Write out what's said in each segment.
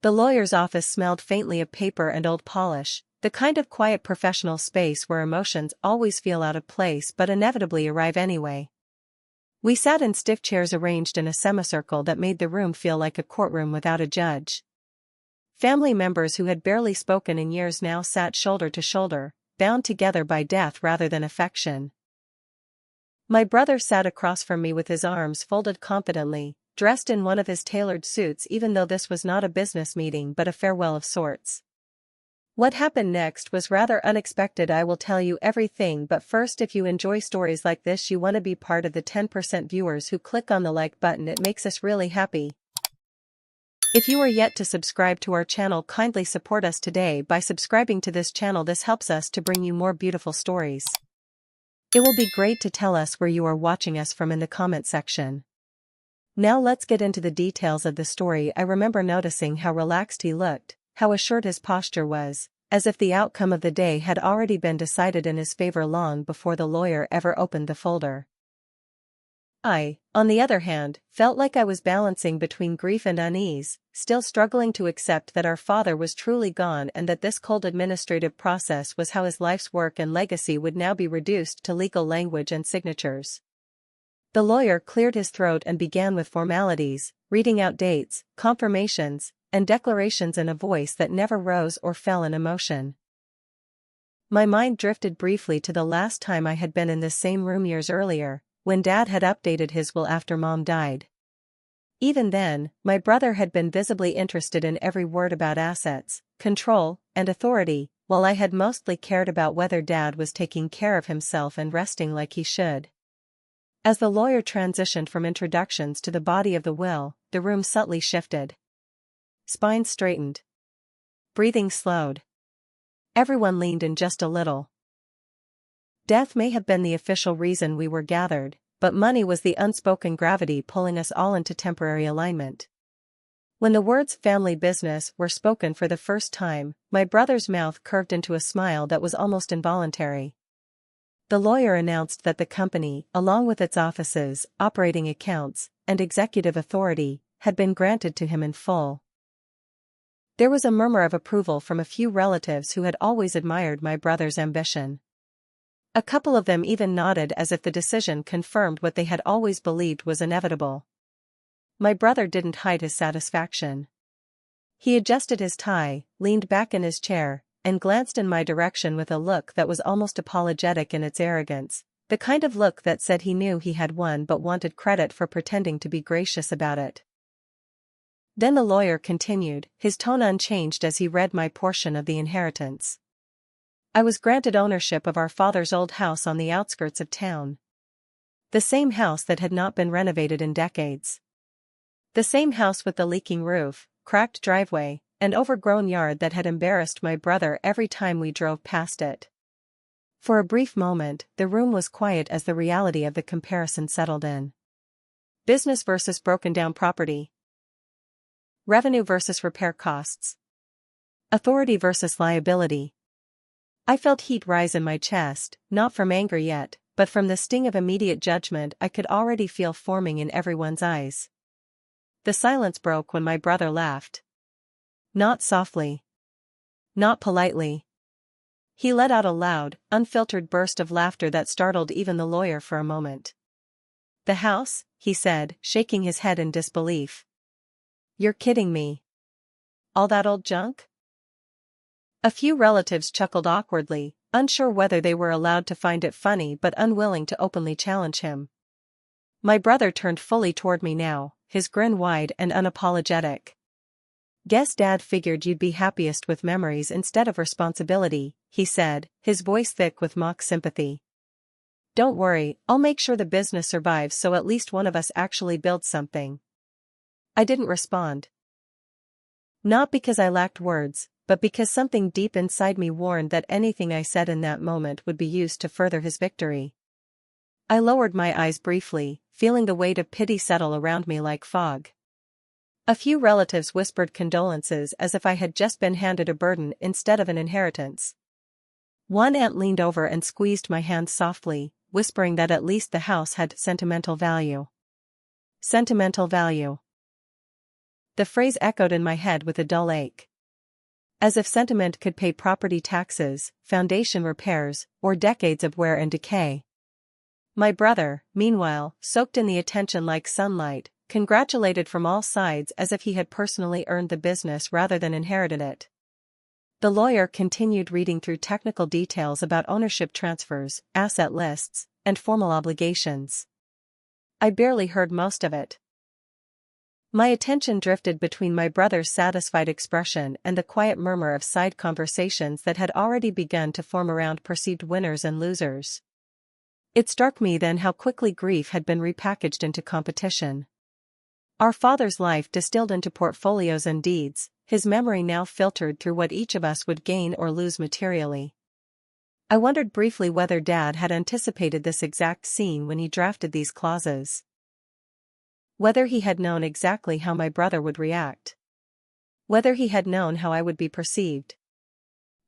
The lawyer's office smelled faintly of paper and old polish, the kind of quiet professional space where emotions always feel out of place but inevitably arrive anyway. We sat in stiff chairs arranged in a semicircle that made the room feel like a courtroom without a judge. Family members who had barely spoken in years now sat shoulder to shoulder, bound together by death rather than affection. My brother sat across from me with his arms folded confidently, dressed in one of his tailored suits even though this was not a business meeting but a farewell of sorts. What happened next was rather unexpected. I will tell you everything, but first, if you enjoy stories like this, you want to be part of the 10% viewers who click on the like button. It makes us really happy. If you are yet to subscribe to our channel, kindly support us today by subscribing to this channel. This helps us to bring you more beautiful stories. It will be great to tell us where you are watching us from in the comment section. Now let's get into the details of the story. I remember noticing how relaxed he looked, how assured his posture was, as if the outcome of the day had already been decided in his favor long before the lawyer ever opened the folder. I, on the other hand, felt like I was balancing between grief and unease, still struggling to accept that our father was truly gone and that this cold administrative process was how his life's work and legacy would now be reduced to legal language and signatures. The lawyer cleared his throat and began with formalities, reading out dates, confirmations, and declarations in a voice that never rose or fell in emotion. My mind drifted briefly to the last time I had been in this same room years earlier, when Dad had updated his will after Mom died. Even then, my brother had been visibly interested in every word about assets, control, and authority, while I had mostly cared about whether Dad was taking care of himself and resting like he should. As the lawyer transitioned from introductions to the body of the will, the room subtly shifted. Spines straightened. Breathing slowed. Everyone leaned in just a little. Death may have been the official reason we were gathered, but money was the unspoken gravity pulling us all into temporary alignment. When the words family business were spoken for the first time, my brother's mouth curved into a smile that was almost involuntary. The lawyer announced that the company, along with its offices, operating accounts, and executive authority, had been granted to him in full. There was a murmur of approval from a few relatives who had always admired my brother's ambition. A couple of them even nodded as if the decision confirmed what they had always believed was inevitable. My brother didn't hide his satisfaction. He adjusted his tie, leaned back in his chair, and glanced in my direction with a look that was almost apologetic in its arrogance, the kind of look that said he knew he had won but wanted credit for pretending to be gracious about it. Then the lawyer continued, his tone unchanged as he read my portion of the inheritance. I was granted ownership of our father's old house on the outskirts of town. The same house that had not been renovated in decades. The same house with the leaking roof, cracked driveway, and overgrown yard that had embarrassed my brother every time we drove past it. For a brief moment, the room was quiet as the reality of the comparison settled in. Business versus broken down property. Revenue versus repair costs. Authority versus liability. I felt heat rise in my chest, not from anger yet, but from the sting of immediate judgment I could already feel forming in everyone's eyes. The silence broke when my brother laughed. Not softly. Not politely. He let out a loud, unfiltered burst of laughter that startled even the lawyer for a moment. The house, he said, shaking his head in disbelief. You're kidding me. All that old junk? A few relatives chuckled awkwardly, unsure whether they were allowed to find it funny but unwilling to openly challenge him. My brother turned fully toward me now, his grin wide and unapologetic. Guess Dad figured you'd be happiest with memories instead of responsibility, he said, his voice thick with mock sympathy. Don't worry, I'll make sure the business survives so at least one of us actually builds something. I didn't respond. Not because I lacked words, but because something deep inside me warned that anything I said in that moment would be used to further his victory. I lowered my eyes briefly, feeling the weight of pity settle around me like fog. A few relatives whispered condolences as if I had just been handed a burden instead of an inheritance. One aunt leaned over and squeezed my hand softly, whispering that at least the house had sentimental value. Sentimental value. the phrase echoed in my head with a dull ache. As if sentiment could pay property taxes, foundation repairs, or decades of wear and decay. My brother, meanwhile, soaked in the attention like sunlight, congratulated from all sides as if he had personally earned the business rather than inherited it. The lawyer continued reading through technical details about ownership transfers, asset lists, and formal obligations. I barely heard most of it. My attention drifted between my brother's satisfied expression and the quiet murmur of side conversations that had already begun to form around perceived winners and losers. It struck me then how quickly grief had been repackaged into competition. Our father's life distilled into portfolios and deeds, his memory now filtered through what each of us would gain or lose materially. I wondered briefly whether Dad had anticipated this exact scene when he drafted these clauses. Whether he had known exactly how my brother would react. Whether he had known how I would be perceived.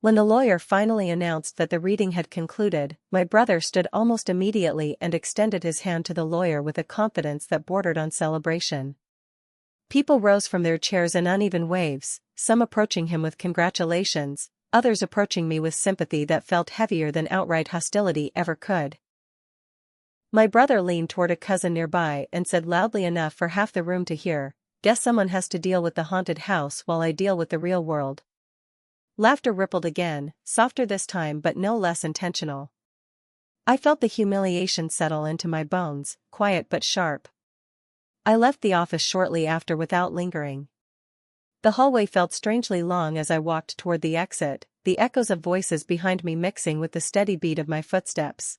When the lawyer finally announced that the reading had concluded, my brother stood almost immediately and extended his hand to the lawyer with a confidence that bordered on celebration. People rose from their chairs in uneven waves, some approaching him with congratulations, others approaching me with sympathy that felt heavier than outright hostility ever could. My brother leaned toward a cousin nearby and said loudly enough for half the room to hear, "Guess someone has to deal with the haunted house while I deal with the real world." Laughter rippled again, softer this time but no less intentional. I felt the humiliation settle into my bones, quiet but sharp. I left the office shortly after without lingering. The hallway felt strangely long as I walked toward the exit, the echoes of voices behind me mixing with the steady beat of my footsteps.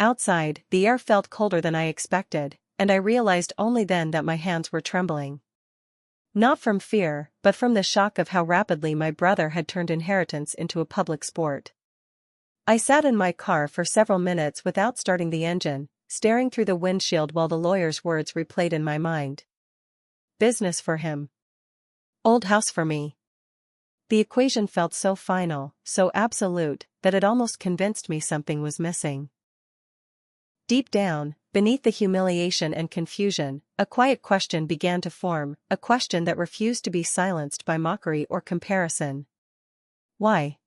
Outside, the air felt colder than I expected, and I realized only then that my hands were trembling. Not from fear, but from the shock of how rapidly my brother had turned inheritance into a public sport. I sat in my car for several minutes without starting the engine, staring through the windshield while the lawyer's words replayed in my mind. Business for him. Old house for me. The equation felt so final, so absolute, that it almost convinced me something was missing. Deep down, beneath the humiliation and confusion, a quiet question began to form, a question that refused to be silenced by mockery or comparison. Why?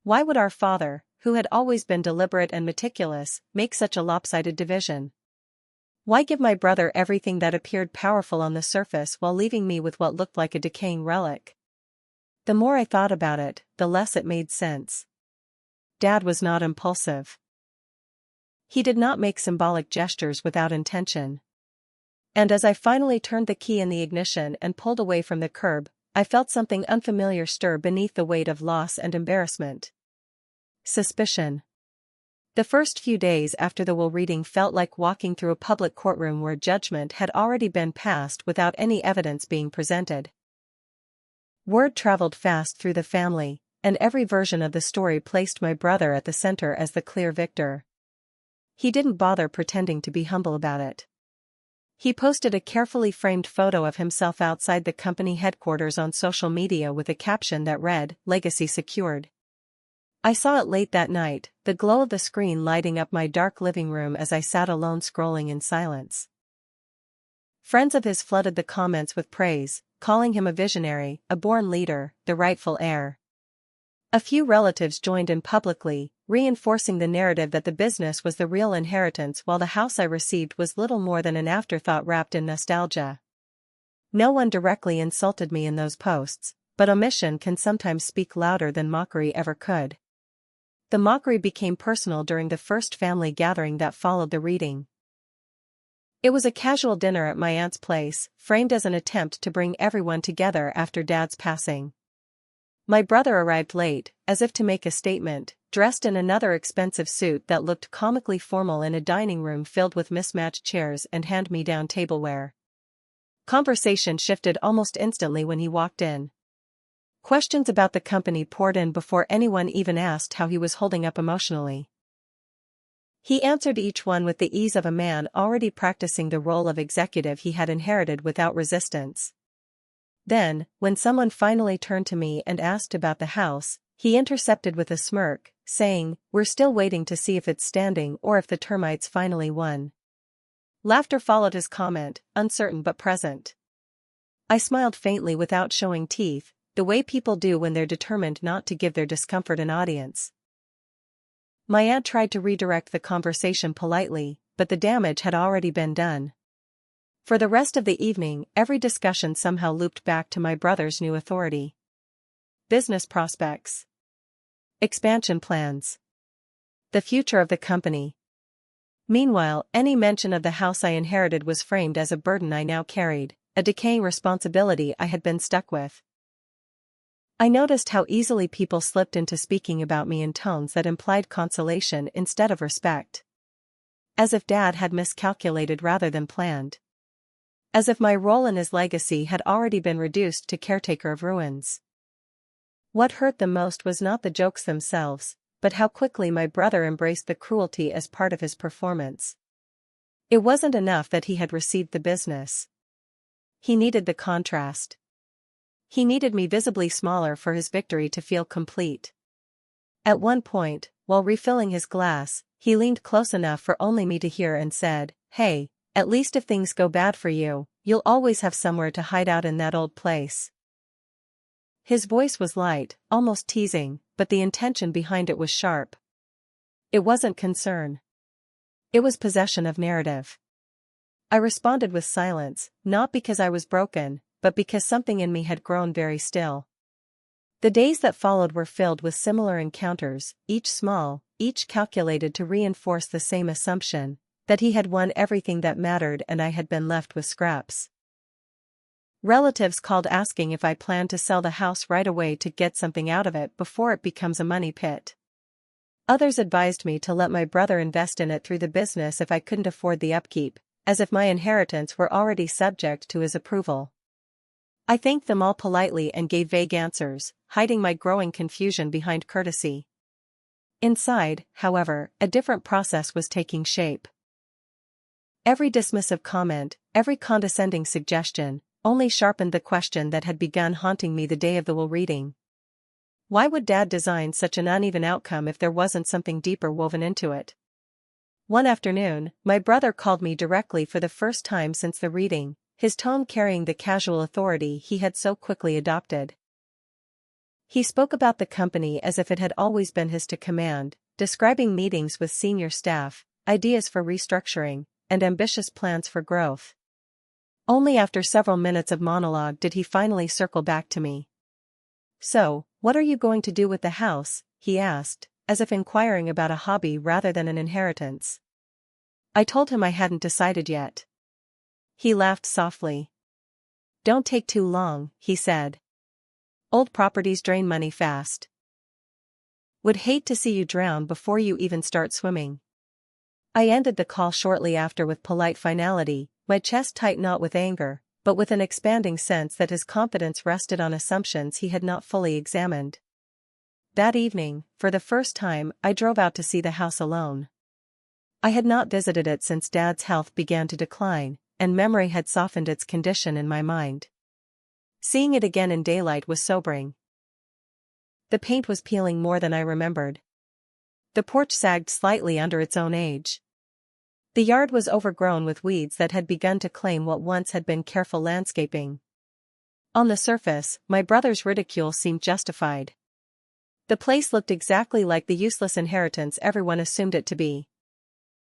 Why would our father, who had always been deliberate and meticulous, make such a lopsided division? Why give my brother everything that appeared powerful on the surface while leaving me with what looked like a decaying relic? The more I thought about it, the less it made sense. Dad was not impulsive. He did not make symbolic gestures without intention. And as I finally turned the key in the ignition and pulled away from the curb, I felt something unfamiliar stir beneath the weight of loss and embarrassment. Suspicion. The first few days after the will reading felt like walking through a public courtroom where judgment had already been passed without any evidence being presented. Word traveled fast through the family, and every version of the story placed my brother at the center as the clear victor. He didn't bother pretending to be humble about it. He posted a carefully framed photo of himself outside the company headquarters on social media with a caption that read, "Legacy secured." I saw it late that night, the glow of the screen lighting up my dark living room as I sat alone scrolling in silence. Friends of his flooded the comments with praise, calling him a visionary, a born leader, the rightful heir. A few relatives joined in publicly, reinforcing the narrative that the business was the real inheritance while the house I received was little more than an afterthought wrapped in nostalgia. No one directly insulted me in those posts, but omission can sometimes speak louder than mockery ever could. The mockery became personal during the first family gathering that followed the reading. It was a casual dinner at my aunt's place, framed as an attempt to bring everyone together after Dad's passing. My brother arrived late, as if to make a statement, dressed in another expensive suit that looked comically formal in a dining room filled with mismatched chairs and hand-me-down tableware. Conversation shifted almost instantly when he walked in. Questions about the company poured in before anyone even asked how he was holding up emotionally. He answered each one with the ease of a man already practicing the role of executive he had inherited without resistance. Then, when someone finally turned to me and asked about the house, he intercepted with a smirk, saying, "We're still waiting to see if it's standing or if the termites finally won." Laughter followed his comment, uncertain but present. I smiled faintly without showing teeth, the way people do when they're determined not to give their discomfort an audience. My aunt tried to redirect the conversation politely, but the damage had already been done. For the rest of the evening, every discussion somehow looped back to my brother's new authority. Business prospects. Expansion plans. The future of the company. Meanwhile, any mention of the house I inherited was framed as a burden I now carried, a decaying responsibility I had been stuck with. I noticed how easily people slipped into speaking about me in tones that implied consolation instead of respect. As if Dad had miscalculated rather than planned. As if my role in his legacy had already been reduced to caretaker of ruins. What hurt the most was not the jokes themselves, but how quickly my brother embraced the cruelty as part of his performance. It wasn't enough that he had received the business. He needed the contrast. He needed me visibly smaller for his victory to feel complete. At one point, while refilling his glass, he leaned close enough for only me to hear and said, "Hey, at least if things go bad for you, you'll always have somewhere to hide out in that old place." His voice was light, almost teasing, but the intention behind it was sharp. It wasn't concern. It was possession of narrative. I responded with silence, not because I was broken, but because something in me had grown very still. The days that followed were filled with similar encounters, each small, each calculated to reinforce the same assumption, that he had won everything that mattered and I had been left with scraps. Relatives called asking if I planned to sell the house right away to get something out of it before it becomes a money pit. Others advised me to let my brother invest in it through the business if I couldn't afford the upkeep, as if my inheritance were already subject to his approval. I thanked them all politely and gave vague answers, hiding my growing confusion behind courtesy. Inside, however, a different process was taking shape. Every dismissive comment, every condescending suggestion, only sharpened the question that had begun haunting me the day of the will reading. Why would Dad design such an uneven outcome if there wasn't something deeper woven into it? One afternoon, my brother called me directly for the first time since the reading, his tone carrying the casual authority he had so quickly adopted. He spoke about the company as if it had always been his to command, describing meetings with senior staff, ideas for restructuring, and ambitious plans for growth. Only after several minutes of monologue did he finally circle back to me. "So, what are you going to do with the house?" he asked, as if inquiring about a hobby rather than an inheritance. I told him I hadn't decided yet. He laughed softly. "Don't take too long," he said. "Old properties drain money fast. Would hate to see you drown before you even start swimming." I ended the call shortly after with polite finality, my chest tight not with anger, but with an expanding sense that his confidence rested on assumptions he had not fully examined. That evening, for the first time, I drove out to see the house alone. I had not visited it since Dad's health began to decline, and memory had softened its condition in my mind. Seeing it again in daylight was sobering. The paint was peeling more than I remembered. The porch sagged slightly under its own age. The yard was overgrown with weeds that had begun to claim what once had been careful landscaping. On the surface, my brother's ridicule seemed justified. The place looked exactly like the useless inheritance everyone assumed it to be.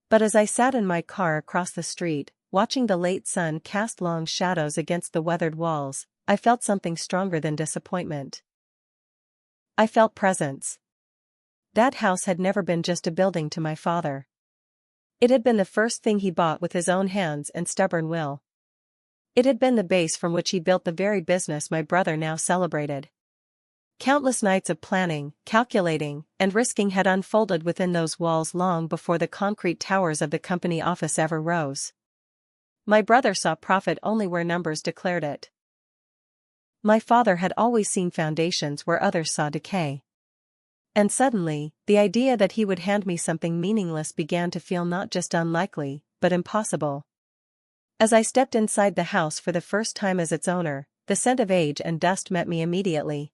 But as I sat in my car across the street, watching the late sun cast long shadows against the weathered walls, I felt something stronger than disappointment. I felt presence. That house had never been just a building to my father. It had been the first thing he bought with his own hands and stubborn will. It had been the base from which he built the very business my brother now celebrated. Countless nights of planning, calculating, and risking had unfolded within those walls long before the concrete towers of the company office ever rose. My brother saw profit only where numbers declared it. My father had always seen foundations where others saw decay. And suddenly, the idea that he would hand me something meaningless began to feel not just unlikely, but impossible. As I stepped inside the house for the first time as its owner, the scent of age and dust met me immediately.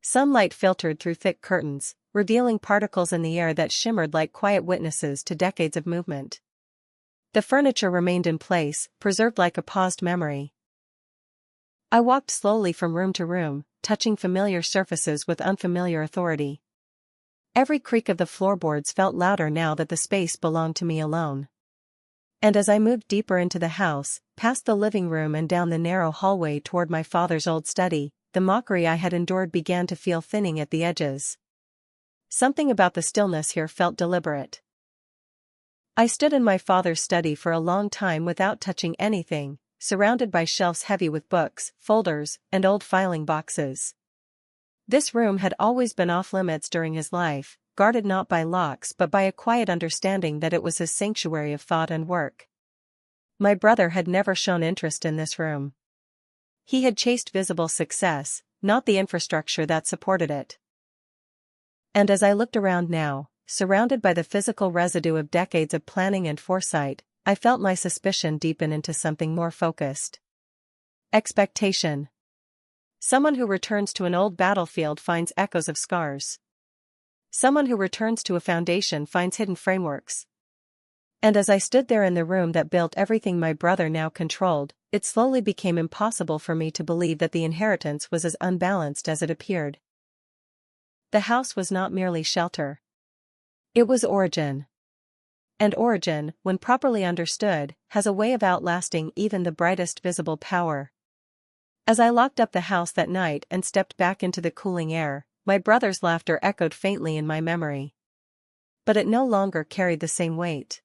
Sunlight filtered through thick curtains, revealing particles in the air that shimmered like quiet witnesses to decades of movement. The furniture remained in place, preserved like a paused memory. I walked slowly from room to room, touching familiar surfaces with unfamiliar authority. Every creak of the floorboards felt louder now that the space belonged to me alone. And as I moved deeper into the house, past the living room and down the narrow hallway toward my father's old study, the mockery I had endured began to feel thinning at the edges. Something about the stillness here felt deliberate. I stood in my father's study for a long time without touching anything, surrounded by shelves heavy with books, folders, and old filing boxes. This room had always been off-limits during his life, guarded not by locks but by a quiet understanding that it was his sanctuary of thought and work. My brother had never shown interest in this room. He had chased visible success, not the infrastructure that supported it. And as I looked around now, surrounded by the physical residue of decades of planning and foresight, I felt my suspicion deepen into something more focused. Expectation. Someone who returns to an old battlefield finds echoes of scars. Someone who returns to a foundation finds hidden frameworks. And as I stood there in the room that built everything my brother now controlled, it slowly became impossible for me to believe that the inheritance was as unbalanced as it appeared. The house was not merely shelter. It was origin. And origin, when properly understood, has a way of outlasting even the brightest visible power. As I locked up the house that night and stepped back into the cooling air, my brother's laughter echoed faintly in my memory. But it no longer carried the same weight.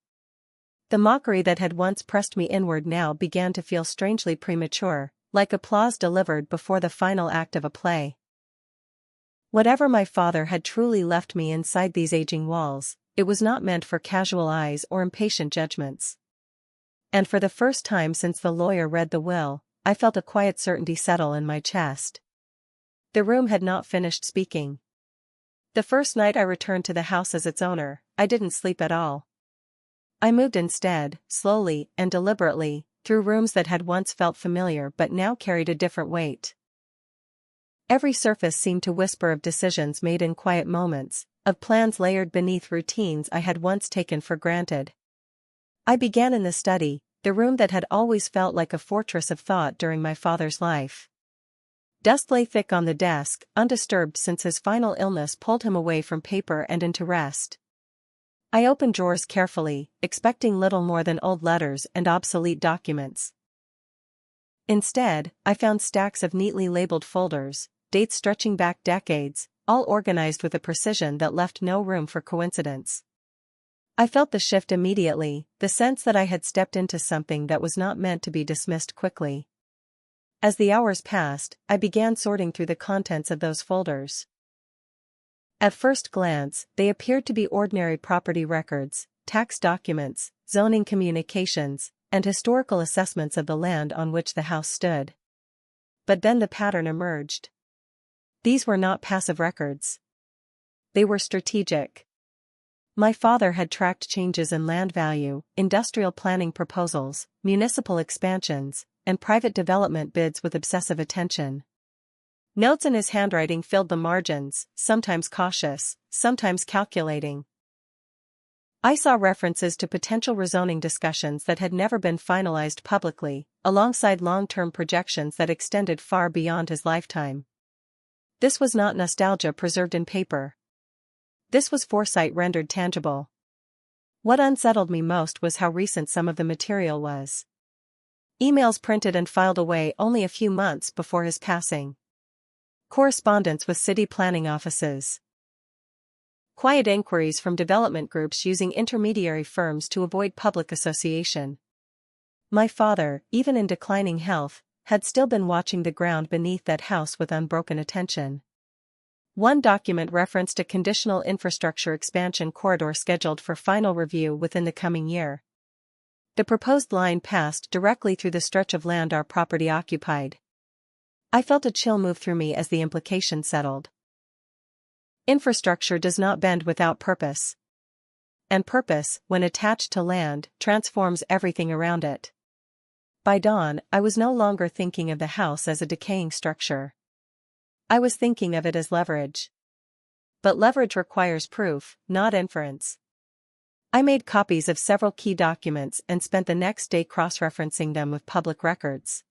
The mockery that had once pressed me inward now began to feel strangely premature, like applause delivered before the final act of a play. Whatever my father had truly left me inside these aging walls, it was not meant for casual eyes or impatient judgments. And for the first time since the lawyer read the will, I felt a quiet certainty settle in my chest. The room had not finished speaking. The first night I returned to the house as its owner, I didn't sleep at all. I moved instead, slowly and deliberately, through rooms that had once felt familiar but now carried a different weight. Every surface seemed to whisper of decisions made in quiet moments, of plans layered beneath routines I had once taken for granted. I began in the study, the room that had always felt like a fortress of thought during my father's life. Dust lay thick on the desk, undisturbed since his final illness pulled him away from paper and into rest. I opened drawers carefully, expecting little more than old letters and obsolete documents. Instead, I found stacks of neatly labeled folders, dates stretching back decades, all organized with a precision that left no room for coincidence. I felt the shift immediately, the sense that I had stepped into something that was not meant to be dismissed quickly. As the hours passed, I began sorting through the contents of those folders. At first glance, they appeared to be ordinary property records, tax documents, zoning communications, and historical assessments of the land on which the house stood. But then the pattern emerged. These were not passive records. They were strategic. My father had tracked changes in land value, industrial planning proposals, municipal expansions, and private development bids with obsessive attention. Notes in his handwriting filled the margins, sometimes cautious, sometimes calculating. I saw references to potential rezoning discussions that had never been finalized publicly, alongside long-term projections that extended far beyond his lifetime. This was not nostalgia preserved in paper. This was foresight rendered tangible. What unsettled me most was how recent some of the material was. Emails printed and filed away only a few months before his passing. Correspondence with city planning offices. Quiet inquiries from development groups using intermediary firms to avoid public association. My father, even in declining health, had still been watching the ground beneath that house with unbroken attention. One document referenced a conditional infrastructure expansion corridor scheduled for final review within the coming year. The proposed line passed directly through the stretch of land our property occupied. I felt a chill move through me as the implication settled. Infrastructure does not bend without purpose. And purpose, when attached to land, transforms everything around it. By dawn, I was no longer thinking of the house as a decaying structure. I was thinking of it as leverage. But leverage requires proof, not inference. I made copies of several key documents and spent the next day cross-referencing them with public records.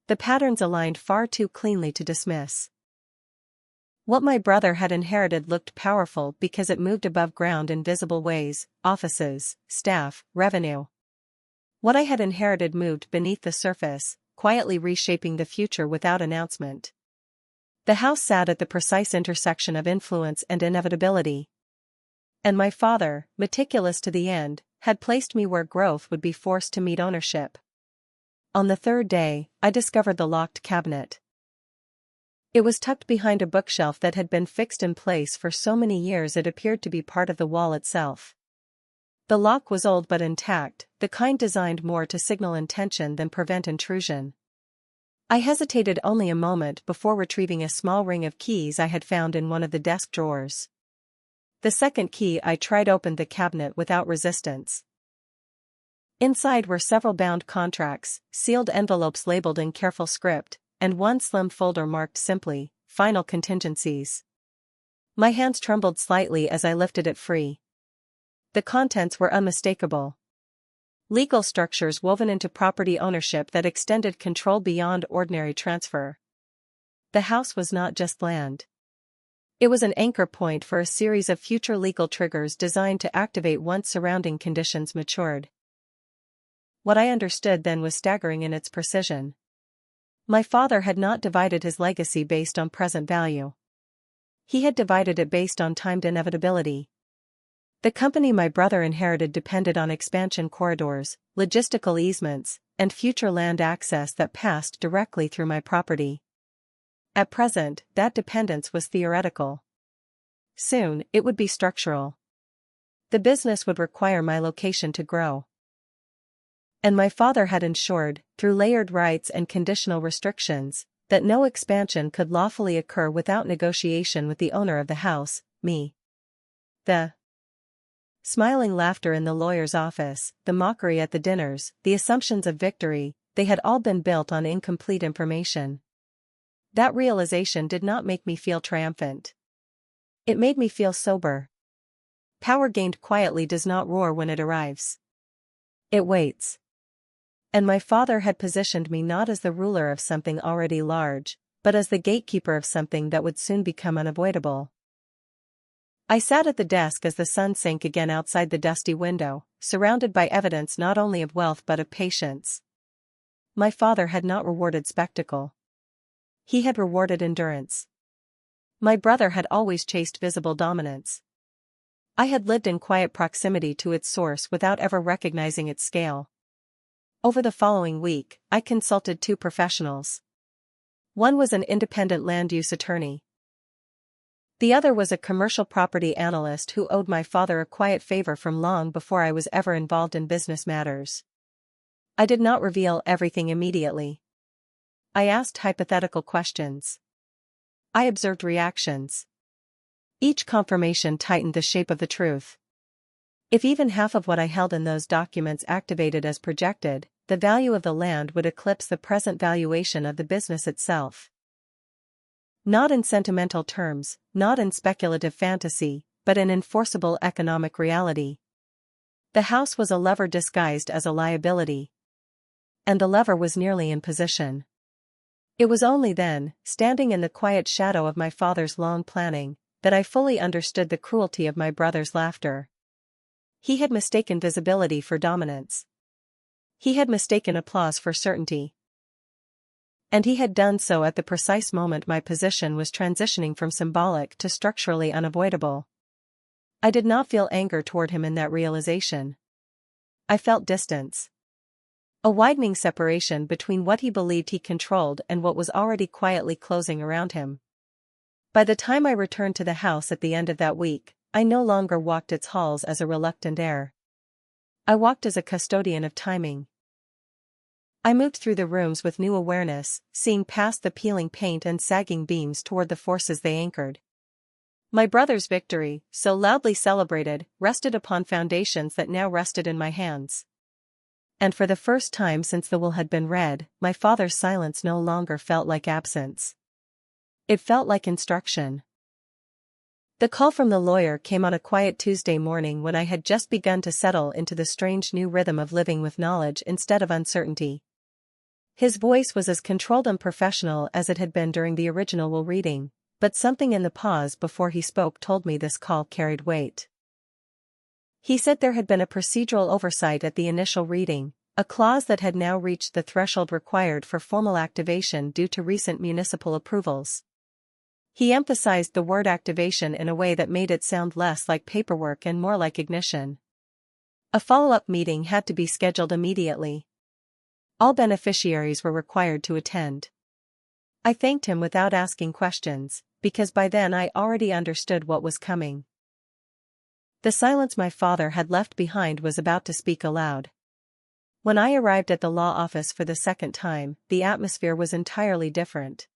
the patterns aligned far too cleanly to dismiss. What my brother had inherited looked powerful because it moved above ground in visible ways: offices, staff, revenue. What I had inherited moved beneath the surface, quietly reshaping the future without announcement. The house sat at the precise intersection of influence and inevitability. And my father, meticulous to the end, had placed me where growth would be forced to meet ownership. On the third day, I discovered the locked cabinet. It was tucked behind a bookshelf that had been fixed in place for so many years it appeared to be part of the wall itself. The lock was old but intact, the kind designed more to signal intention than prevent intrusion. I hesitated only a moment before retrieving a small ring of keys I had found in one of the desk drawers. The second key I tried opened the cabinet without resistance. Inside were several bound contracts, sealed envelopes labeled in careful script, and one slim folder marked simply, "Final Contingencies." My hands trembled slightly as I lifted it free. The contents were unmistakable. Legal structures woven into property ownership that extended control beyond ordinary transfer. The house was not just land. It was an anchor point for a series of future legal triggers designed to activate once surrounding conditions matured. What I understood then was staggering in its precision. My father had not divided his legacy based on present value. He had divided it based on timed inevitability. The company my brother inherited depended on expansion corridors, logistical easements, and future land access that passed directly through my property. At present, that dependence was theoretical. Soon, it would be structural. The business would require my location to grow. And my father had ensured, through layered rights and conditional restrictions, that no expansion could lawfully occur without negotiation with the owner of the house, me. The smiling laughter in the lawyer's office, the mockery at the dinners, the assumptions of victory, they had all been built on incomplete information. That realization did not make me feel triumphant. It made me feel sober. Power gained quietly does not roar when it arrives. It waits. And my father had positioned me not as the ruler of something already large, but as the gatekeeper of something that would soon become unavoidable. I sat at the desk as the sun sank again outside the dusty window, surrounded by evidence not only of wealth but of patience. My father had not rewarded spectacle. He had rewarded endurance. My brother had always chased visible dominance. I had lived in quiet proximity to its source without ever recognizing its scale. Over the following week, I consulted two professionals. One was an independent land use attorney. The other was a commercial property analyst who owed my father a quiet favor from long before I was ever involved in business matters. I did not reveal everything immediately. I asked hypothetical questions. I observed reactions. Each confirmation tightened the shape of the truth. If even half of what I held in those documents activated as projected, the value of the land would eclipse the present valuation of the business itself. Not in sentimental terms, not in speculative fantasy, but in enforceable economic reality. The house was a lever disguised as a liability. And the lever was nearly in position. It was only then, standing in the quiet shadow of my father's long planning, that I fully understood the cruelty of my brother's laughter. He had mistaken visibility for dominance. He had mistaken applause for certainty. And he had done so at the precise moment my position was transitioning from symbolic to structurally unavoidable. I did not feel anger toward him in that realization. I felt distance. A widening separation between what he believed he controlled and what was already quietly closing around him. By the time I returned to the house at the end of that week, I no longer walked its halls as a reluctant heir. I walked as a custodian of timing. I moved through the rooms with new awareness, seeing past the peeling paint and sagging beams toward the forces they anchored. My brother's victory, so loudly celebrated, rested upon foundations that now rested in my hands. And for the first time since the will had been read, my father's silence no longer felt like absence. It felt like instruction. The call from the lawyer came on a quiet Tuesday morning when I had just begun to settle into the strange new rhythm of living with knowledge instead of uncertainty. His voice was as controlled and professional as it had been during the original reading, but something in the pause before he spoke told me this call carried weight. He said there had been a procedural oversight at the initial reading, a clause that had now reached the threshold required for formal activation due to recent municipal approvals. He emphasized the word activation in a way that made it sound less like paperwork and more like ignition. A follow-up meeting had to be scheduled immediately. All beneficiaries were required to attend. I thanked him without asking questions, because by then I already understood what was coming. The silence my father had left behind was about to speak aloud. When I arrived at the law office for the second time, the atmosphere was entirely different.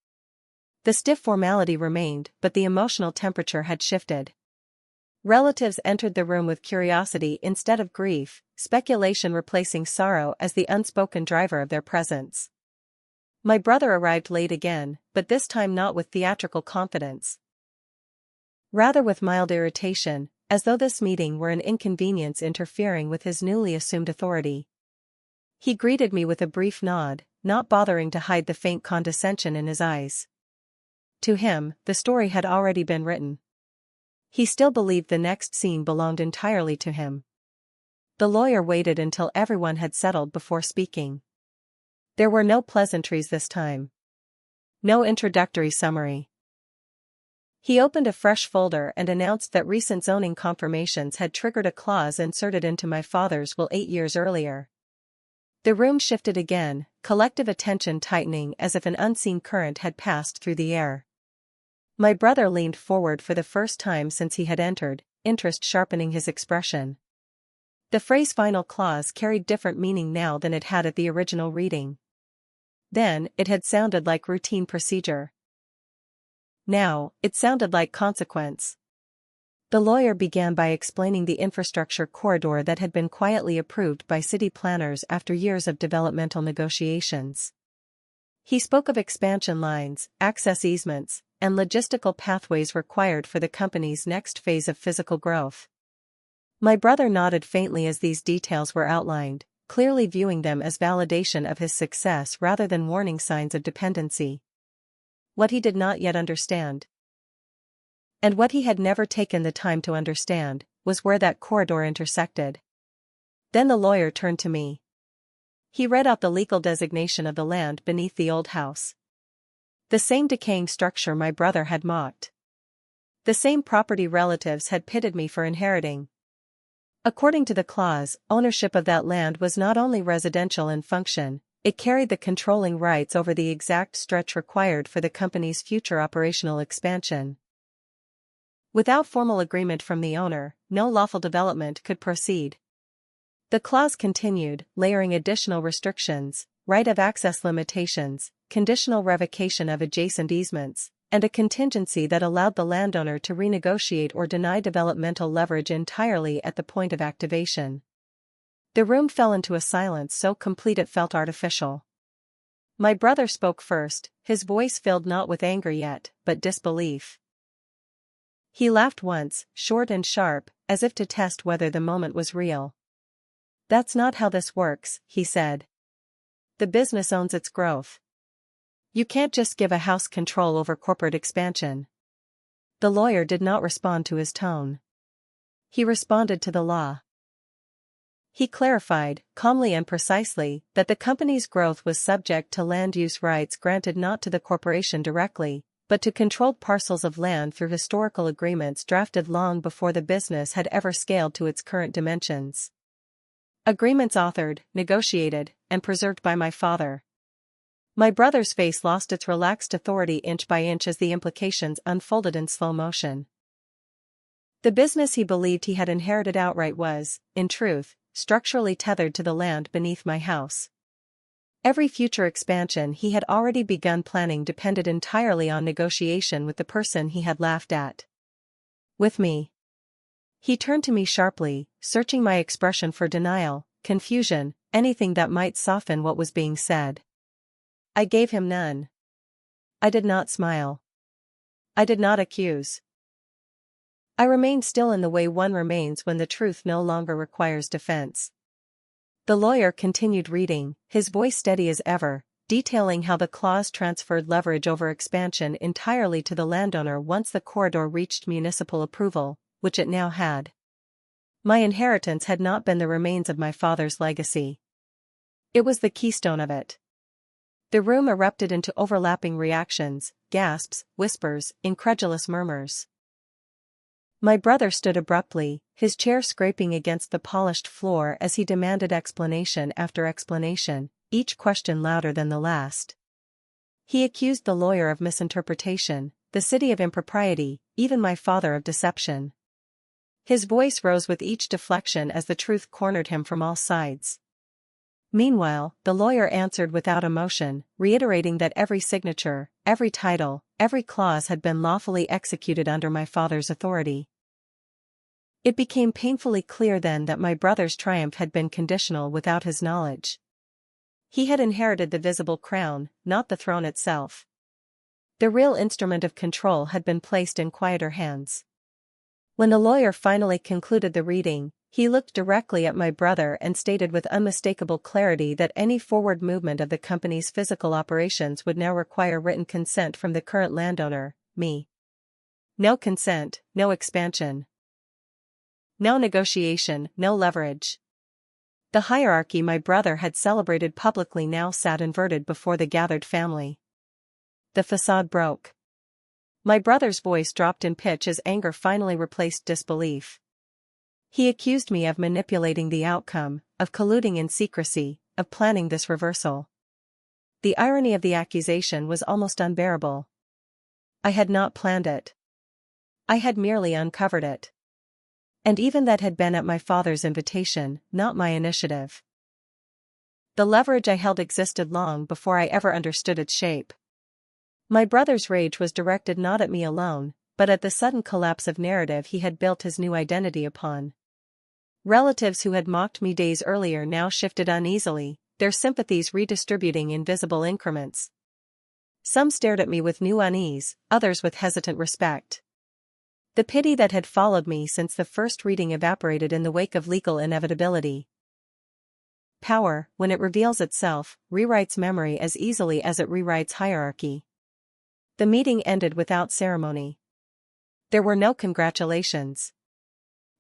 The stiff formality remained, but the emotional temperature had shifted. Relatives entered the room with curiosity instead of grief, speculation replacing sorrow as the unspoken driver of their presence. My brother arrived late again, but this time not with theatrical confidence. Rather with mild irritation, as though this meeting were an inconvenience interfering with his newly assumed authority. He greeted me with a brief nod, not bothering to hide the faint condescension in his eyes. To him, the story had already been written. He still believed the next scene belonged entirely to him. The lawyer waited until everyone had settled before speaking. There were no pleasantries this time. No introductory summary. He opened a fresh folder and announced that recent zoning confirmations had triggered a clause inserted into my father's will 8 years earlier. The room shifted again, collective attention tightening as if an unseen current had passed through the air. My brother leaned forward for the first time since he had entered, interest sharpening his expression. The phrase "final clause" carried different meaning now than it had at the original reading. Then, it had sounded like routine procedure. Now, it sounded like consequence. The lawyer began by explaining the infrastructure corridor that had been quietly approved by city planners after years of developmental negotiations. He spoke of expansion lines, access easements, and logistical pathways required for the company's next phase of physical growth. My brother nodded faintly as these details were outlined, clearly viewing them as validation of his success rather than warning signs of dependency. What he did not yet understand, and what he had never taken the time to understand, was where that corridor intersected. Then the lawyer turned to me. He read out the legal designation of the land beneath the old house. The same decaying structure my brother had mocked. The same property relatives had pitted me for inheriting. According to the clause, ownership of that land was not only residential in function, it carried the controlling rights over the exact stretch required for the company's future operational expansion. Without formal agreement from the owner, no lawful development could proceed. The clause continued, layering additional restrictions, right of access limitations, conditional revocation of adjacent easements, and a contingency that allowed the landowner to renegotiate or deny developmental leverage entirely at the point of activation. The room fell into a silence so complete it felt artificial. My brother spoke first, his voice filled not with anger yet, but disbelief. He laughed once, short and sharp, as if to test whether the moment was real. "That's not how this works," he said. "The business owns its growth. You can't just give a house control over corporate expansion." The lawyer did not respond to his tone. He responded to the law. He clarified, calmly and precisely, that the company's growth was subject to land use rights granted not to the corporation directly, but to controlled parcels of land through historical agreements drafted long before the business had ever scaled to its current dimensions. Agreements authored, negotiated, and preserved by my father. My brother's face lost its relaxed authority inch by inch as the implications unfolded in slow motion. The business he believed he had inherited outright was, in truth, structurally tethered to the land beneath my house. Every future expansion he had already begun planning depended entirely on negotiation with the person he had laughed at. With me. He turned to me sharply, searching my expression for denial, confusion, anything that might soften what was being said. I gave him none. I did not smile. I did not accuse. I remained still in the way one remains when the truth no longer requires defense. The lawyer continued reading, his voice steady as ever, detailing how the clause transferred leverage over expansion entirely to the landowner once the corridor reached municipal approval, which it now had. My inheritance had not been the remains of my father's legacy. It was the keystone of it. The room erupted into overlapping reactions, gasps, whispers, incredulous murmurs. My brother stood abruptly, his chair scraping against the polished floor as he demanded explanation after explanation, each question louder than the last. He accused the lawyer of misinterpretation, the city of impropriety, even my father of deception. His voice rose with each deflection as the truth cornered him from all sides. Meanwhile, the lawyer answered without emotion, reiterating that every signature, every title, every clause had been lawfully executed under my father's authority. It became painfully clear then that my brother's triumph had been conditional without his knowledge. He had inherited the visible crown, not the throne itself. The real instrument of control had been placed in quieter hands. When the lawyer finally concluded the reading, he looked directly at my brother and stated with unmistakable clarity that any forward movement of the company's physical operations would now require written consent from the current landowner, me. No consent, no expansion. No negotiation, no leverage. The hierarchy my brother had celebrated publicly now sat inverted before the gathered family. The facade broke. My brother's voice dropped in pitch as anger finally replaced disbelief. He accused me of manipulating the outcome, of colluding in secrecy, of planning this reversal. The irony of the accusation was almost unbearable. I had not planned it. I had merely uncovered it. And even that had been at my father's invitation, not my initiative. The leverage I held existed long before I ever understood its shape. My brother's rage was directed not at me alone, but at the sudden collapse of narrative he had built his new identity upon. Relatives who had mocked me days earlier now shifted uneasily, their sympathies redistributing in visible increments. Some stared at me with new unease, others with hesitant respect. The pity that had followed me since the first reading evaporated in the wake of legal inevitability. Power, when it reveals itself, rewrites memory as easily as it rewrites hierarchy. The meeting ended without ceremony. There were no congratulations.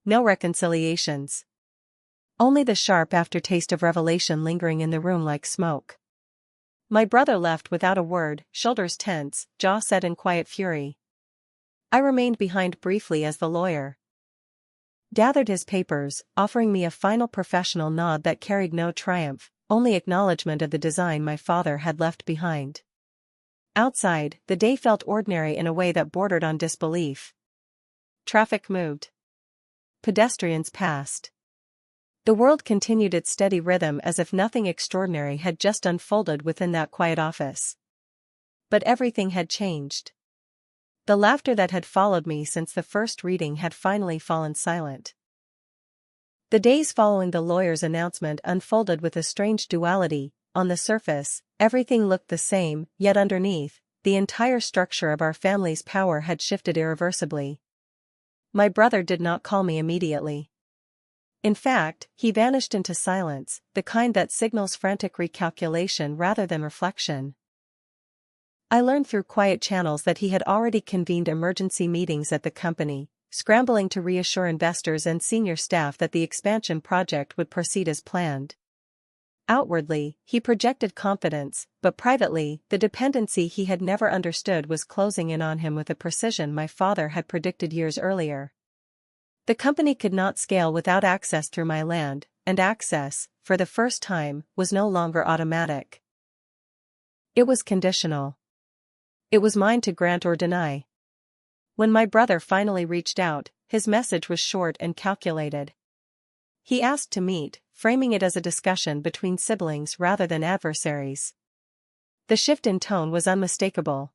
No reconciliations. Only the sharp aftertaste of revelation lingering in the room like smoke. My brother left without a word, shoulders tense, jaw set in quiet fury. I remained behind briefly as the lawyer gathered his papers, offering me a final professional nod that carried no triumph, only acknowledgement of the design my father had left behind. Outside, the day felt ordinary in a way that bordered on disbelief. Traffic moved. Pedestrians passed. The world continued its steady rhythm as if nothing extraordinary had just unfolded within that quiet office. But everything had changed. The laughter that had followed me since the first reading had finally fallen silent. The days following the lawyer's announcement unfolded with a strange duality. On the surface, everything looked the same, yet underneath, the entire structure of our family's power had shifted irreversibly. My brother did not call me immediately. In fact, he vanished into silence, the kind that signals frantic recalculation rather than reflection. I learned through quiet channels that he had already convened emergency meetings at the company, scrambling to reassure investors and senior staff that the expansion project would proceed as planned. Outwardly, he projected confidence, but privately, the dependency he had never understood was closing in on him with a precision my father had predicted years earlier. The company could not scale without access through my land, and access, for the first time, was no longer automatic. It was conditional. It was mine to grant or deny. When my brother finally reached out, his message was short and calculated. He asked to meet, framing it as a discussion between siblings rather than adversaries. The shift in tone was unmistakable.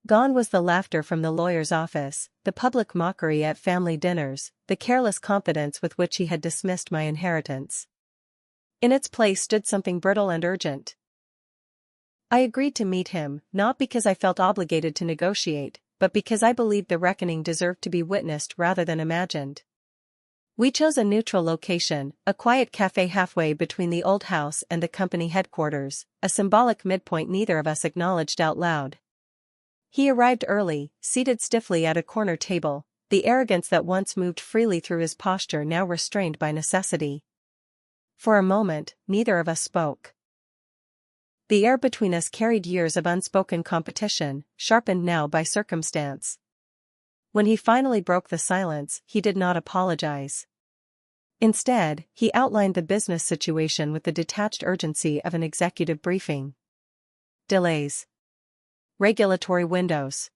Gone was the laughter from the lawyer's office, the public mockery at family dinners, the careless confidence with which he had dismissed my inheritance. In its place stood something brittle and urgent. I agreed to meet him, not because I felt obligated to negotiate, but because I believed the reckoning deserved to be witnessed rather than imagined. We chose a neutral location, a quiet cafe halfway between the old house and the company headquarters, a symbolic midpoint neither of us acknowledged out loud. He arrived early, seated stiffly at a corner table, the arrogance that once moved freely through his posture now restrained by necessity. For a moment, neither of us spoke. The air between us carried years of unspoken competition, sharpened now by circumstance. When he finally broke the silence, he did not apologize. Instead, he outlined the business situation with the detached urgency of an executive briefing. Delays. Regulatory windows.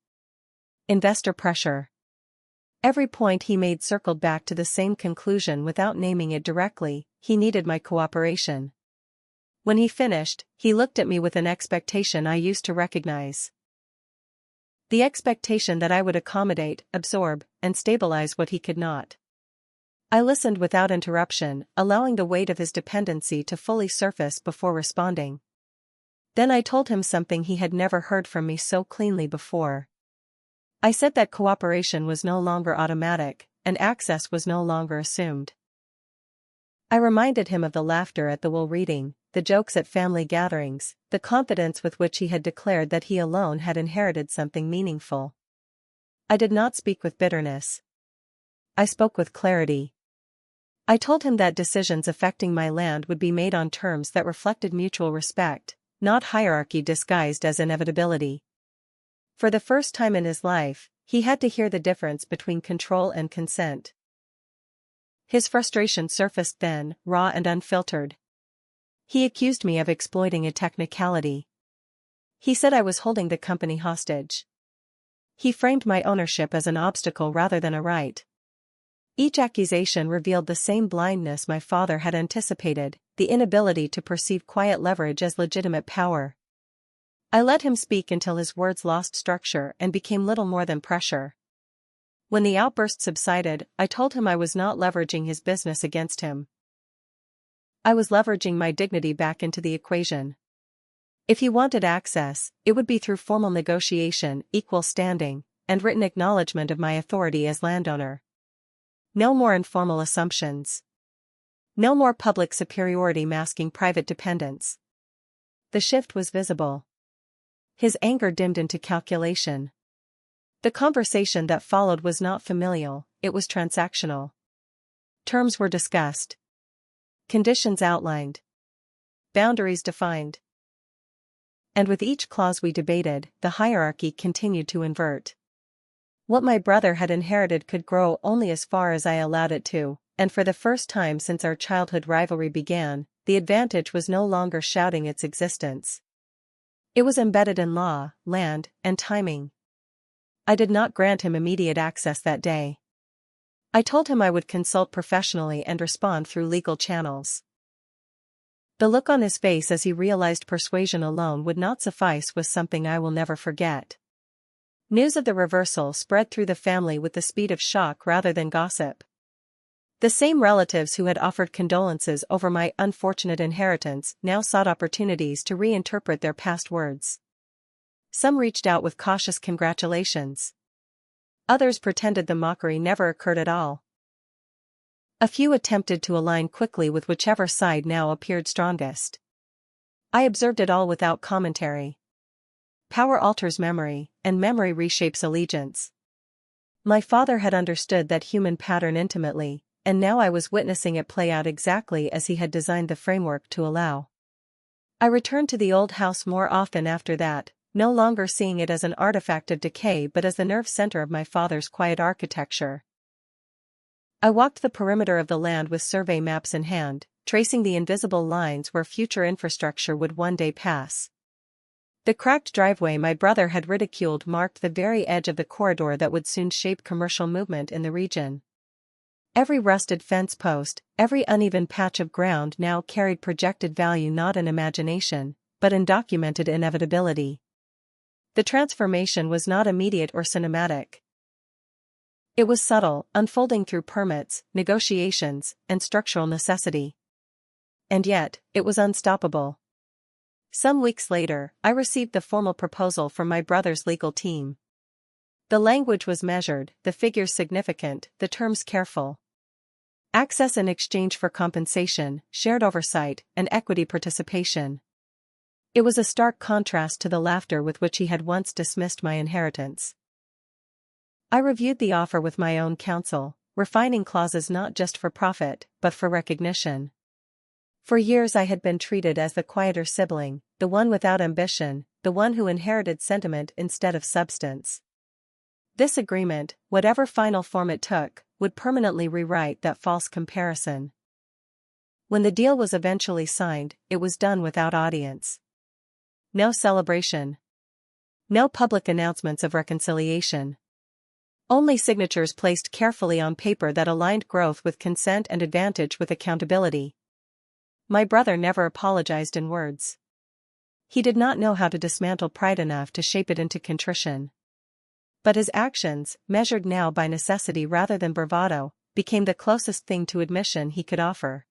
Investor pressure. Every point he made circled back to the same conclusion without naming it directly: he needed my cooperation. When he finished, he looked at me with an expectation I used to recognize. The expectation that I would accommodate, absorb, and stabilize what he could not. I listened without interruption, allowing the weight of his dependency to fully surface before responding. Then I told him something he had never heard from me so cleanly before. I said that cooperation was no longer automatic, and access was no longer assumed. I reminded him of the laughter at the will reading, the jokes at family gatherings, the confidence with which he had declared that he alone had inherited something meaningful. I did not speak with bitterness. I spoke with clarity. I told him that decisions affecting my land would be made on terms that reflected mutual respect, not hierarchy disguised as inevitability. For the first time in his life, he had to hear the difference between control and consent. His frustration surfaced then, raw and unfiltered. He accused me of exploiting a technicality. He said I was holding the company hostage. He framed my ownership as an obstacle rather than a right. Each accusation revealed the same blindness my father had anticipated, the inability to perceive quiet leverage as legitimate power. I let him speak until his words lost structure and became little more than pressure. When the outburst subsided, I told him I was not leveraging his business against him. I was leveraging my dignity back into the equation. If he wanted access, it would be through formal negotiation, equal standing, and written acknowledgement of my authority as landowner. No more informal assumptions. No more public superiority masking private dependence. The shift was visible. His anger dimmed into calculation. The conversation that followed was not familial, it was transactional. Terms were discussed. Conditions outlined. Boundaries defined. And with each clause we debated, the hierarchy continued to invert. What my brother had inherited could grow only as far as I allowed it to, and for the first time since our childhood rivalry began, the advantage was no longer shouting its existence. It was embedded in law, land, and timing. I did not grant him immediate access that day. I told him I would consult professionally and respond through legal channels. The look on his face as he realized persuasion alone would not suffice was something I will never forget. News of the reversal spread through the family with the speed of shock rather than gossip. The same relatives who had offered condolences over my unfortunate inheritance now sought opportunities to reinterpret their past words. Some reached out with cautious congratulations. Others pretended the mockery never occurred at all. A few attempted to align quickly with whichever side now appeared strongest. I observed it all without commentary. Power alters memory, and memory reshapes allegiance. My father had understood that human pattern intimately, and now I was witnessing it play out exactly as he had designed the framework to allow. I returned to the old house more often after that, no longer seeing it as an artifact of decay but as the nerve center of my father's quiet architecture. I walked the perimeter of the land with survey maps in hand, tracing the invisible lines where future infrastructure would one day pass. The cracked driveway my brother had ridiculed marked the very edge of the corridor that would soon shape commercial movement in the region. Every rusted fence post, every uneven patch of ground now carried projected value not in imagination, but in documented inevitability. The transformation was not immediate or cinematic. It was subtle, unfolding through permits, negotiations, and structural necessity. And yet, it was unstoppable. Some weeks later, I received the formal proposal from my brother's legal team. The language was measured, the figures significant, the terms careful. Access in exchange for compensation, shared oversight, and equity participation. It was a stark contrast to the laughter with which he had once dismissed my inheritance. I reviewed the offer with my own counsel, refining clauses not just for profit, but for recognition. For years I had been treated as the quieter sibling, the one without ambition, the one who inherited sentiment instead of substance. This agreement, whatever final form it took, would permanently rewrite that false comparison. When the deal was eventually signed, it was done without audience. No celebration. No public announcements of reconciliation. Only signatures placed carefully on paper that aligned growth with consent and advantage with accountability. My brother never apologized in words. He did not know how to dismantle pride enough to shape it into contrition. But his actions, measured now by necessity rather than bravado, became the closest thing to admission he could offer.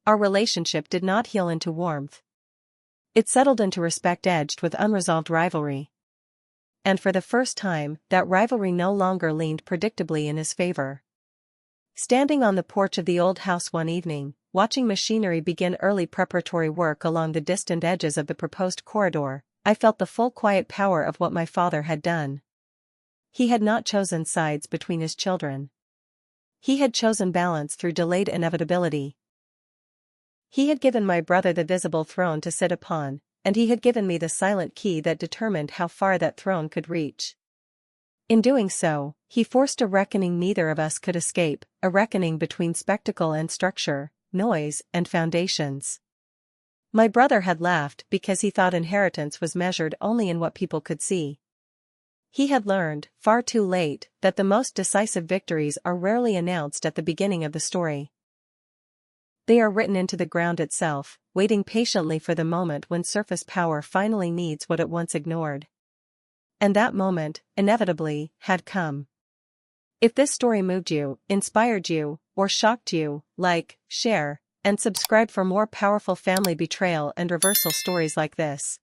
Our relationship did not heal into warmth. It settled into respect edged with unresolved rivalry. And for the first time, that rivalry no longer leaned predictably in his favor. Standing on the porch of the old house one evening, watching machinery begin early preparatory work along the distant edges of the proposed corridor, I felt the full quiet power of what my father had done. He had not chosen sides between his children. He had chosen balance through delayed inevitability. He had given my brother the visible throne to sit upon, and he had given me the silent key that determined how far that throne could reach. In doing so, he forced a reckoning neither of us could escape, a reckoning between spectacle and structure, noise and foundations. My brother had laughed because he thought inheritance was measured only in what people could see. He had learned, far too late, that the most decisive victories are rarely announced at the beginning of the story. They are written into the ground itself, waiting patiently for the moment when surface power finally needs what it once ignored. And that moment, inevitably, had come. If this story moved you, inspired you, or shocked you, like, share, and subscribe for more powerful family betrayal and reversal stories like this.